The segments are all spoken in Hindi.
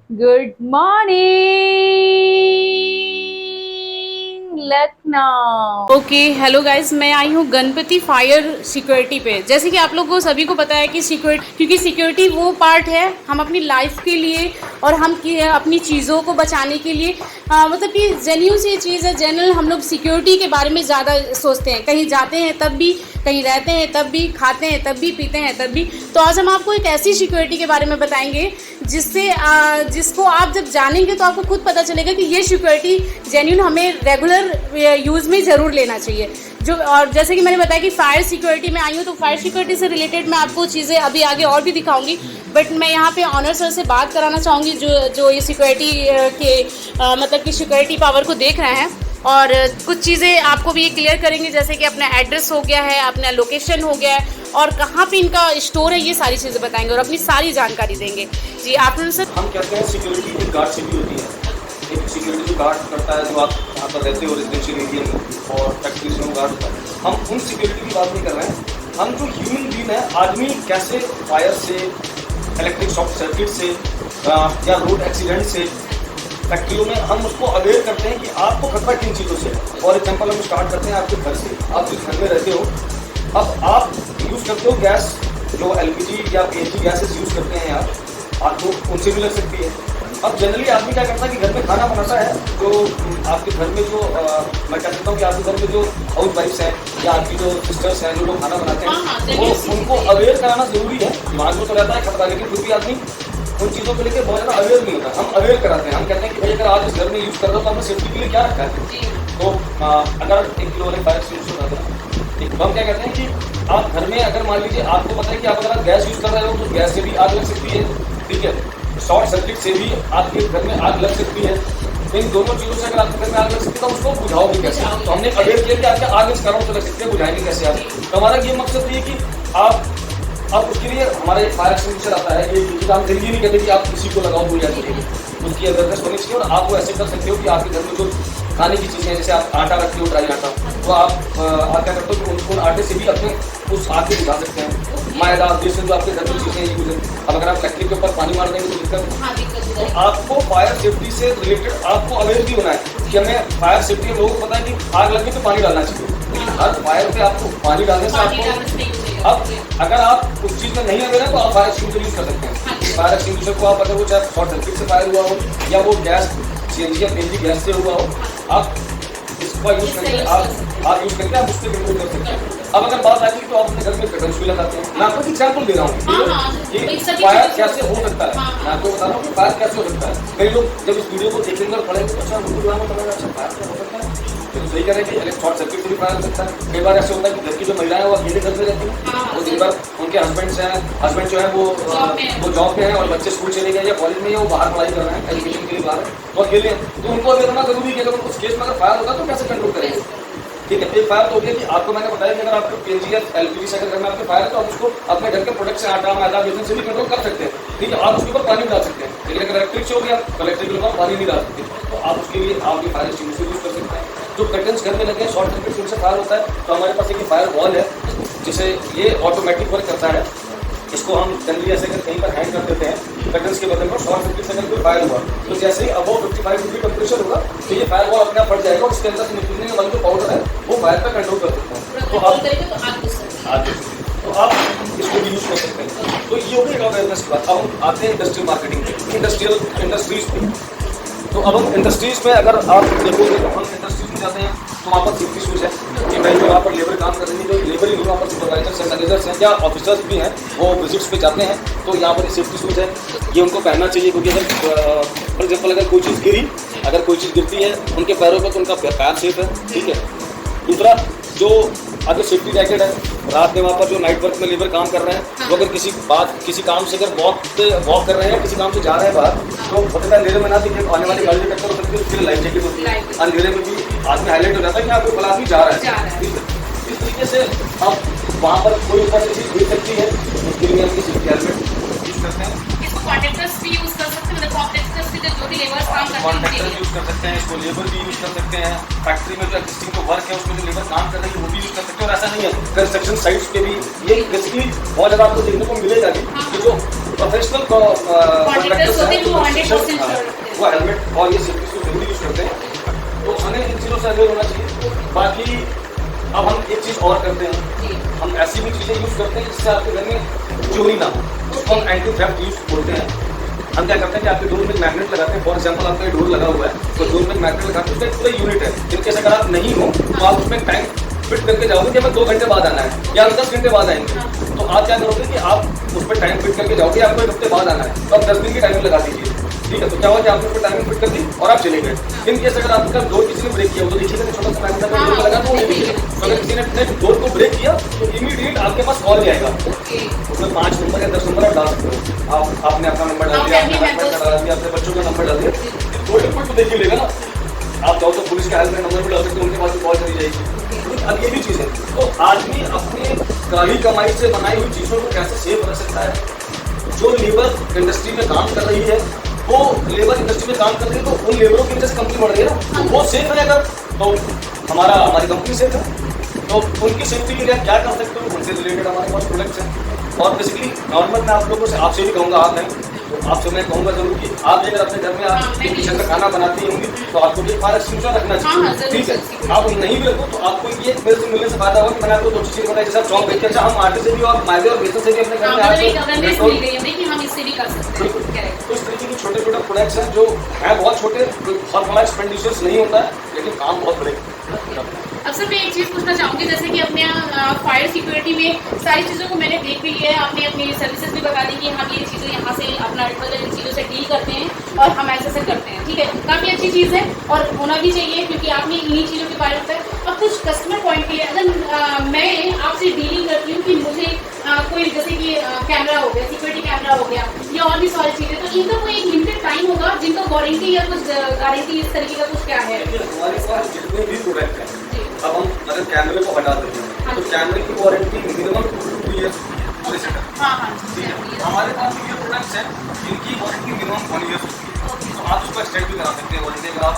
Good morning Lucknow. Okay, hello guys, मैं आई हूँ गणपति फायर सिक्योरिटी पे। जैसे कि आप लोगों को सभी को पता है कि क्योंकि सिक्योरिटी वो पार्ट है हम अपनी लाइफ के लिए और हम अपनी चीज़ों को बचाने के लिए मतलब कि जेन्यून सी चीज़ है। जनरल हम लोग सिक्योरिटी के बारे में ज़्यादा सोचते हैं, कहीं जाते हैं तब भी, कहीं रहते हैं तब भी, खाते हैं तब भी, पीते हैं तब भी। तो आज हम आपको एक ऐसी सिक्योरिटी के बारे में बताएंगे जिसको आप जब जानेंगे तो आपको खुद पता चलेगा कि ये सिक्योरिटी जेन्यून हमें रेगुलर यूज़ में ज़रूर लेना चाहिए। और जैसे कि मैंने बताया कि फायर सिक्योरिटी में आई हूँ, तो फायर सिक्योरिटी से रिलेटेड मैं आपको चीज़ें अभी आगे और भी दिखाऊंगी। बट मैं यहाँ पे ऑनर सर से बात कराना चाहूँगी जो ये सिक्योरिटी के मतलब कि सिक्योरिटी पावर को देख रहे हैं, और कुछ चीज़ें आपको भी ये क्लियर करेंगे, जैसे कि अपना एड्रेस हो गया है, अपना लोकेशन हो गया है, और कहाँ पे इनका स्टोर है, ये सारी चीज़ें बताएंगे और अपनी सारी जानकारी देंगे। जी आफ्टरनून सर। हम कहते हैं सिक्योरिटी एक गार्ड से भी होती है। एक सिक्योरिटी जो गार्ड करता है, जो आप यहाँ पर रहते हो रेजिडेंशियल एरिया में और फैक्ट्रीज में गार्ड होता है, हम उन सिक्योरिटी की बात नहीं कर रहे हैं। हम जो ह्यूमन बीइंग है, आदमी कैसे फायर से, इलेक्ट्रिक शॉर्ट सर्किट से या रोड एक्सीडेंट से, फैक्ट्रियों में हम उसको अवेयर करते हैं कि आपको खतरा किन चीज़ों से। फॉर एग्जाम्पल हम स्टार्ट करते हैं आपके घर से। आप जिस घर में रहते हो, अब आप यूज़ करते हो गैस, जो एलपीजी या पीएनजी गैसेस यूज़ करते हैं आपको उनसे भी लग सकती है। अब जनरली आदमी क्या करता है कि घर में खाना बनाता है, जो आपके घर में जो मैं क्या कहता हूँ कि आपके घर में जो हाउस वाइफ्स हैं या आपकी जो सिस्टर्स हैं, जो लोग खाना बनाते हैं, वो उनको अवेयर कराना जरूरी है। दिमाग में तो रहता है खतरा, लेकिन फिर भी आदमी उन चीज़ों को लेकर बहुत ज़्यादा अवेयर नहीं होता। हम अवेयर कराते हैं, हम कहते हैं कि भाई अगर आज इस घर में यूज़ कर रहे हो तो आपने सेफ्टी के लिए क्या रखा है। तो अगर 1 किलो वाले फायर एक्सटिंग्विशर होता है, तो हम क्या कहते हैं कि आप घर में अगर मान लीजिए आपको पता है कि आप अगर गैस यूज़ कर रहे हो तो गैस से भी आग लग सकती है, ठीक है, शॉर्ट सर्किट से भी आपके घर में आग लग सकती है। तो इन दोनों चीज़ों से अगर आपके घर में आग लग सकती है तो उसको बुझाओगे कैसे। तो हमने अवेयर किया कि आपके आग इस कारणों से लग सकते हैं, बुझाएंगे कैसे आप। तो हमारा ये मकसद ये कि आप अब उसके लिए हमारा एक फायर एक्सटिंग्विशर आता है। ये काम जल्दी नहीं कहते कि आप किसी को लगाओ तो या उसकी अवेयरनेस होनी चाहिए। और आप वो ऐसे कर सकते हो कि आपके घर में जो खाने की चीज़ें हैं, जैसे आप आटा रखते हो, ड्राई आटा, तो आप क्या करते हो कि उन आटे से भी अपने उस आग को बुझा सकते हैं। मैदा, जैसे जो आपके घर में चीज़ें यूज है, अब अगर आप फैक्ट्री के ऊपर पानी मार देंगे तो दिक्कत। तो आपको फायर सेफ्टी से रिलेटेड आपको अवेयर भी होना है कि हमें फायर सेफ्टी, लोगों को पता है कि आग लगे तो पानी डालना चाहिए, लेकिन हर फायर पे आपको पानी डालने से आपको, अब अगर आप उस चीज़ में नहीं अवेयर है तो आप फायर एक्सटिंग्विशर यूज़ कर सकते हैं। फायर एक्सटिंग्विशर को आप, अगर वो चाहे शॉर्ट सर्किट से फायर हुआ हो या वो गैस सीएनजी या पीएनजी गैस से हुआ हो, आप इसका यूज़ करके आप यूज़ करके आप उससे कंट्रोल कर सकते हैं। अब अगर बात आती है तो आप अपने घर में कर्टन्स भी लगाते हैं। मैं आपको एग्जाम्पल दे रहा हूँ कि फायर कैसे हो सकता है। मैं आपको बता रहा हूँ कि फायर कैसे हो सकता है। कई लोग जब इस वीडियो को देखेंगे और पढ़ेंगे तो अच्छा मुझे अच्छा फायर क्या हो सकता है, तो सही कह रहे हैं कि शॉर्ट सर्किट से भी फायर हो सकता है। कई बार ऐसे होता है कि घर की जो महिलाएं हैं वो अकेले घर में रहती हैं, वो दिन भर उनके हस्बैंड जो है वो जॉब पे हैं और बच्चे स्कूल चले गए या कॉलेज में, या वो बाहर पढ़ाई कर रहे हैं, एजुकेशन के लिए बाहर है, वो अकेले हैं। तो उनको अवेयर होना जरूरी है कि अगर उस केस में अगर फायर होगा तो कैसे कंट्रोल करेंगे। ठीक है, एक फायर तो हो गया कि आपको मैंने बताया कि अगर आपको पीएनजी या एलपीजी से अगर घर में आपके फायर है तो आप उसको अपने घर के प्रोडक्ट से, आटा, मैदा, बेसन से भी कंट्रोल कर सकते हैं। ठीक है, आप उसके ऊपर पानी डाल सकते हैं। लेकिन अगर इलेक्ट्रिक से हो गया तो इलेक्ट्रिक के ऊपर पानी नहीं डाल सकते, तो आप उसके लिए आप भी फायर एक्सटिंग्विशर यूज़ कर सकते हैं। जो कर्टन्स घर में लगे हैं, शॉर्ट सर्किट से उनसे फायर होता है, तो हमारे पास एक फायर वॉल है जिसे ये ऑटोमेटिक वर्क करता है। इसको हम जनरली ऐसे अगर कहीं पर हैंग कर देते हैं कर्टन्स के बदन पर, शॉर्ट सर्किट से अगर कोई फायर हुआ तो जैसे ही अबव 55 डिग्री टेम्परेचर होगा तो ये फायर वॉल अपने आप फट जाएगा और उसके अंदर से निकलने वाला जो पाउडर है वो फायर पर कंट्रोल कर सकता है। तो आप इसको भी यूज़ कर सकते हैं। तो ये हो गई अवेयरनेस की बात। अब हम आते हैं इंडस्ट्रियल मार्केटिंग पे, इंडस्ट्रीज पे। तो अब हम इंडस्ट्रीज में अगर आप देखोगे तो हम इंडस्ट्रीज में जाते हैं तो वहाँ पर सेफ्टी शूज़ है कि भाई जो वहाँ पर लेबर काम कर रही है, जो लेबर ही वहाँ पर सुपरवाइजर्स हैं, मैनेजर्स हैं या ऑफिसर्स भी हैं, वो विजिट्स पे जाते हैं तो यहाँ पर सेफ्टी शूज़ है, ये उनको पहनना चाहिए। क्योंकि अगर फॉर एग्जाम्पल अगर कोई चीज़ गिरती है उनके पैरों पर तो उनका पैर सेफ है। ठीक है, दूसरा जो अगर सेफ्टी जैकेट है, रात में वहाँ पर जो नाइट वर्क में लेबर काम कर रहे हैं, वो अगर किसी काम से अगर वॉक कर रहे हैं, किसी काम से जा रहे हैं बाहर, तो होता है अंधेरे में ना दिखे, आने वाली गाड़ी में टक्कर हो सकती है, उसके लिए लाइफ जैकेट होती है। अंधेरे में भी आदमी हाईलाइट हो जाता है कि हाँ कोई फला आदमी जा रहा है। ठीक है, इस तरीके से अब वहाँ पर कोई ऊपर से चीज़ गिर सकती है, उसके लिए हम सेफ्टी हेलमेट यूज़ करते हैं। कॉन्ट्रैक्टर्स भी यूज कर सकते हैं, मतलब कॉन्ट्रैक्टर्स भी जो भी लेबर्स काम करते हैं कॉन्ट्रैक्टर यूज़ कर सकते हैं, इसको लेबर भी यूज़ कर सकते हैं। फैक्ट्री में जो एक्जिस्टिंग जो वर्क है उसमें जो लेबर काम कर रही है वो भी यूज़ कर सकते हैं। और ऐसा नहीं है, कंस्ट्रक्शन साइट्स पे भी ये बेसिकली बहुत ज़्यादा आपको देखने को मिलेगा कि जो प्रोफेशनल कॉन्ट्रैक्टर्स हैं, उसका हेलमेट और ये सेफ्टी शूज जरूरी यूज करते हैं, तो हमें इन चीज़ों से अवेयर होना चाहिए। बाकी अब हम एक चीज़ और करते हैं, हम ऐसी भी चीज़ें यूज़ करते हैं जिससे आपके घर में चोरी ना हो, उसको हम एंटी थेफ्ट यूज बोलते हैं। हम क्या करते हैं कि आपके डोर में मैग्नेट लगाते हैं। फॉर एग्जांपल आपका डोर लगा हुआ है, तो डोर में मैग्नेट लगाते हैं, उसका पूरा यूनिट है, जिनके अगर आप नहीं हो तो आप उसमें टाइम फिट करके जाओगे कि हमें 2 घंटे बाद आना है या 10 घंटे बाद आएंगे, तो आप क्या करोगे कि आप उस पर टाइम फिट करके जाओगे, आपको 1 हफ्ते बाद आना है, तो आप 10 दिन की टाइमिंग लगा दीजिए। ठीक है, तो क्या हुआ कि आपने टाइमिंग फिट कर दी और आप चले गए। इन केस अगर आपका डोर किसी ने ब्रेक किया, तो देखिए छोटा सा मैग्नेट लगा, तो नहीं दिखेगा। तो अगर किसी ने अपने डोर को ब्रेक किया तो इमीडिएट आपके पास कॉल जाएगा, उसमें 5 नंबर या 10 नंबर आप डाल सकते हो। आपने अपना नंबर डाल दिया, अपने हस्बैंड का डाल दिया, अपने बच्चों का नंबर डाल दिया, तो इनपुट तो देखिए लेगा ना। आप जाओ तो पुलिस के हेल्प में नंबर भी डाल सकते हो, उनके पास कॉल चली जाएगी। अब ये भी चीज़ है, तो आदमी अपने कड़ी कमाई से बनाई हुई चीज़ों को कैसे सेफ रख सकता है। जो लेबर इंडस्ट्री में काम कर रही है, वो लेबर इंडस्ट्री में काम कर रही है, तो उन लेबरों की वजह से कंपनी बढ़ रही है ना, तो वो सेफ है। अगर तो हमारी कंपनी सेफ है, तो उनकी सेफ्टी के लिए क्या कर सकते हो, उनसे रिलेटेड हमारे पास प्रोडक्ट्स हैं। और बेसिकली नॉर्मल मैं आप लोगों से, आपसे भी कहूँगा, आप हैं तो आपसे मैं कहूँगा जरूर कि आप अगर अपने घर में आप किचन में खाना बनाती होंगी तो आपको ये फायर एक्सटिंग्विशर रखना चाहिए। ठीक है, आप नहीं भी रखो तो आपको ये मेरे से मिलने से फायदा होगा कि मैंने आपको 2 चीज़ें बताई, जैसे आप चौक देखिए। अच्छा, हम आटे से भी और मैदे और बेसन से भी अपने घर में तो इस तरीके के छोटे छोटे प्रोडक्ट्स हैं जो हैं बहुत छोटे, बहुत बड़ा एक्सपेंडिचर्स नहीं होता है, लेकिन काम बहुत बड़े। अब सर मैं एक चीज़ पूछना चाहूँगी, जैसे कि अपने फायर सिक्योरिटी में सारी चीज़ों को मैंने देख भी लिया है, आपने अपनी सर्विसेज भी बता दी कि हम ये चीज़ें यहाँ से अपना इन चीज़ों से डील करते हैं और हम ऐसे करते हैं। ठीक है, काफ़ी अच्छी चीज़ है और होना भी चाहिए, क्योंकि आपने इन्हीं चीज़ों के बारे में बताया। अब कुछ कस्टमर पॉइंट के लिए अगर मैं आपसे डीलिंग करती हूँ कि मुझे कोई जैसे कि कैमरा हो गया, सिक्योरिटी कैमरा हो गया या और भी सारी चीज़ें, तो इनका कोई एक लिमिटेड टाइम होगा जिनका वारंटी या कुछ गारंटी इस तरीके का कुछ क्या है? हमारे पास जितने भी प्रोडक्ट हैं, अब हम अगर कैमरे को हटा देते हैं तो कैमरे की वारंटी मिनिमम 2 ईयर्स है। हमारे पास ये प्रोडक्ट्स हैं जिनकी वारंटी मिनिमम 1 ईयर होती है, तो आप उसको एक्सटेंड भी करा सकते हैं वारंटी, अगर आप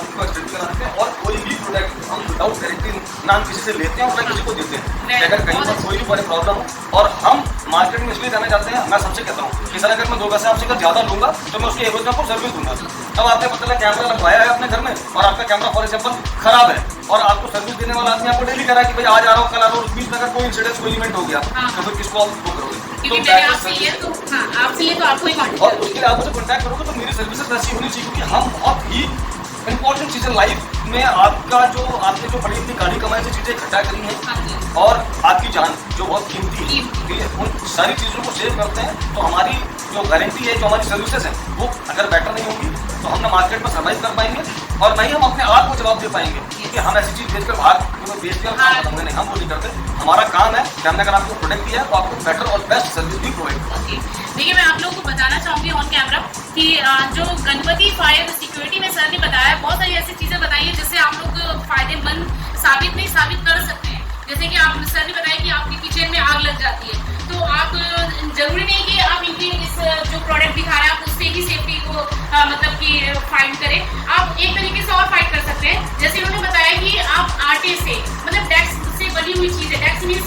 उसको एक्सटेंड भी करा सकते हैं। और कोई भी प्रोडक्ट हम विदाउट गारंटी ना किसी से लेते हैं और ना किसी को देते हैं। अगर कहीं पर कोई भी बड़ी प्रॉब्लम हो और हम मार्केट में इसलिए जाना चाहते हैं, मैं सबसे कहता हूँ कि सर अगर मैं 2 पैसे आपसे अगर ज़्यादा लूँगा तो मैं उसके एवज में आपको सर्विस दूंगा। अब आपने पता चला कैमरा लगवाया है अपने घर में और आपका कैमरा फॉर एग्जाम्पल खराब है और आपको सर्विस देने वाला आदमी आपको डेली कह रहा है कि भाई आज आ रहा हूँ, कल आ रहा हूँ, उस बीच में अगर कोई इंसिडेंट, कोई इवेंट हो गया तो फिर किसको आप बुक करोगे? तो आपसे ये तो आपको ही कॉन्टैक्ट, और उसके लिए आप मुझे कॉन्टैक्ट करोगे तो मेरी सर्विसेज ऐसी होनी चाहिए, क्योंकि हम बहुत ही इंपॉर्टेंट चीज़ें लाइफ में आपने जो बड़ी अपनी गाड़ी कमाई से चीज़ें इकट्ठा करी हैं और आपकी जान जो बहुत कीमती है, उन सारी चीज़ों को सेव करते हैं। तो हमारी जो गारंटी है, जो हमारी सर्विसेज हैं, वो अगर बेटर नहीं होंगी तो हम ना मार्केट में सर्वाइव कर पाएंगे और नहीं हम अपने आप को जवाब दे पाएंगे कि हम ऐसी चीज़ बेचकर बाहर बेचकर खाना नहीं, हम वो नहीं करते। हमारा काम है कि हमने अगर आपको प्रोडक्ट दिया है तो आपको बेटर और बेस्ट सर्विस भी प्रोवाइड करें। देखिए, मैं आप लोगों को बताना चाहूँगी ऑन कैमरा कि जो गणपति फायर सिक्योरिटी में सर ने बताया, बहुत सारी ऐसी चीज़ें बताई है जिससे आप लोग फायदेमंद साबित कर सकते हैं। जैसे कि आप सर ने बताया कि आपके किचन में आग लग जाती है, तो आप जरूरी नहीं कि आप इनके इस जो प्रोडक्ट दिखा रहे हैं आप उससे ही सेफ्टी को मतलब कि फाइट करें। आप एक तरीके से और फाइट कर सकते हैं, जैसे उन्होंने बताया कि आप आटे से, मतलब डेक्स से बनी हुई चीज़ है, डेक्स मीन्स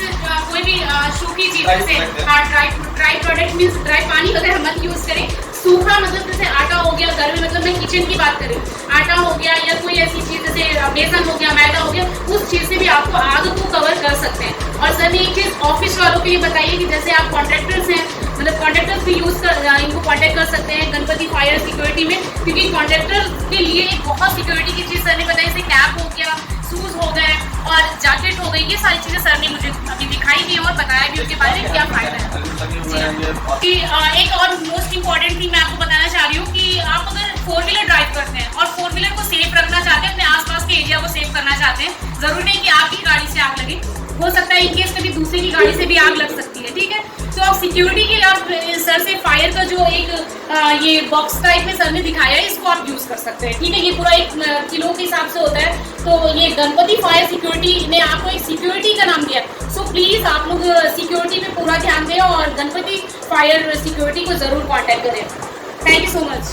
कोई भी सूखी चीज़, जैसे ड्राई प्रोडक्ट मीन्स ड्राई पानी वगैरह मत यूज़ करें। सूखा मतलब जैसे आटा हो गया, घर में मतलब मैं किचन की बात करूँ, आटा हो गया या कोई ऐसी चीज़ जैसे बेसन हो गया, मैदा हो गया, उस चीज़ से भी आपको आग को कवर कर सकते हैं। और सर ने एक चीज़ ऑफिस वालों के लिए बताइए कि जैसे आप कॉन्ट्रैक्टर्स हैं, मतलब कॉन्ट्रैक्टर्स भी इनको कॉन्टैक्ट कर सकते हैं गणपति फायर सिक्योरिटी में, क्योंकि कॉन्ट्रैक्टर के लिए एक बहुत सिक्योरिटी की चीज़ सर ने बताई, जैसे कैप हो गया, शूज़ हो गए और जैकेट हो गई, ये सारी चीज़ें सर ने मुझे अभी दिखाई भी और बताया भी उसके बारे में क्या फ़ायदा है। कि एक और मोस्ट इम्पॉर्टेंट थिंग मैं आपको बताना चाह रही हूँ कि आप अगर 4 व्हीलर ड्राइव करते हैं और 4 व्हीलर को सेफ रखना चाहते हैं, अपने आसपास के एरिया को सेफ करना चाहते हैं, जरूरी नहीं कि आपकी गाड़ी से आग लगे, हो सकता है इनकेस कभी दूसरे की गाड़ी से भी आग लग सकती है। ठीक है, तो आप सिक्योरिटी के लिए आप सर से फायर का जो एक ये बॉक्स टाइप में सर ने दिखाया है, इसको आप यूज़ कर सकते हैं। ठीक है, ये पूरा 1 किलो के हिसाब से होता है, तो ये गणपति फायर सिक्योरिटी ने आपको एक सिक्योरिटी का नाम दिया। सो प्लीज़ आप लोग सिक्योरिटी पे पूरा ध्यान दें और गणपति फायर सिक्योरिटी को ज़रूर कॉन्टैक्ट करें। Thank you so much.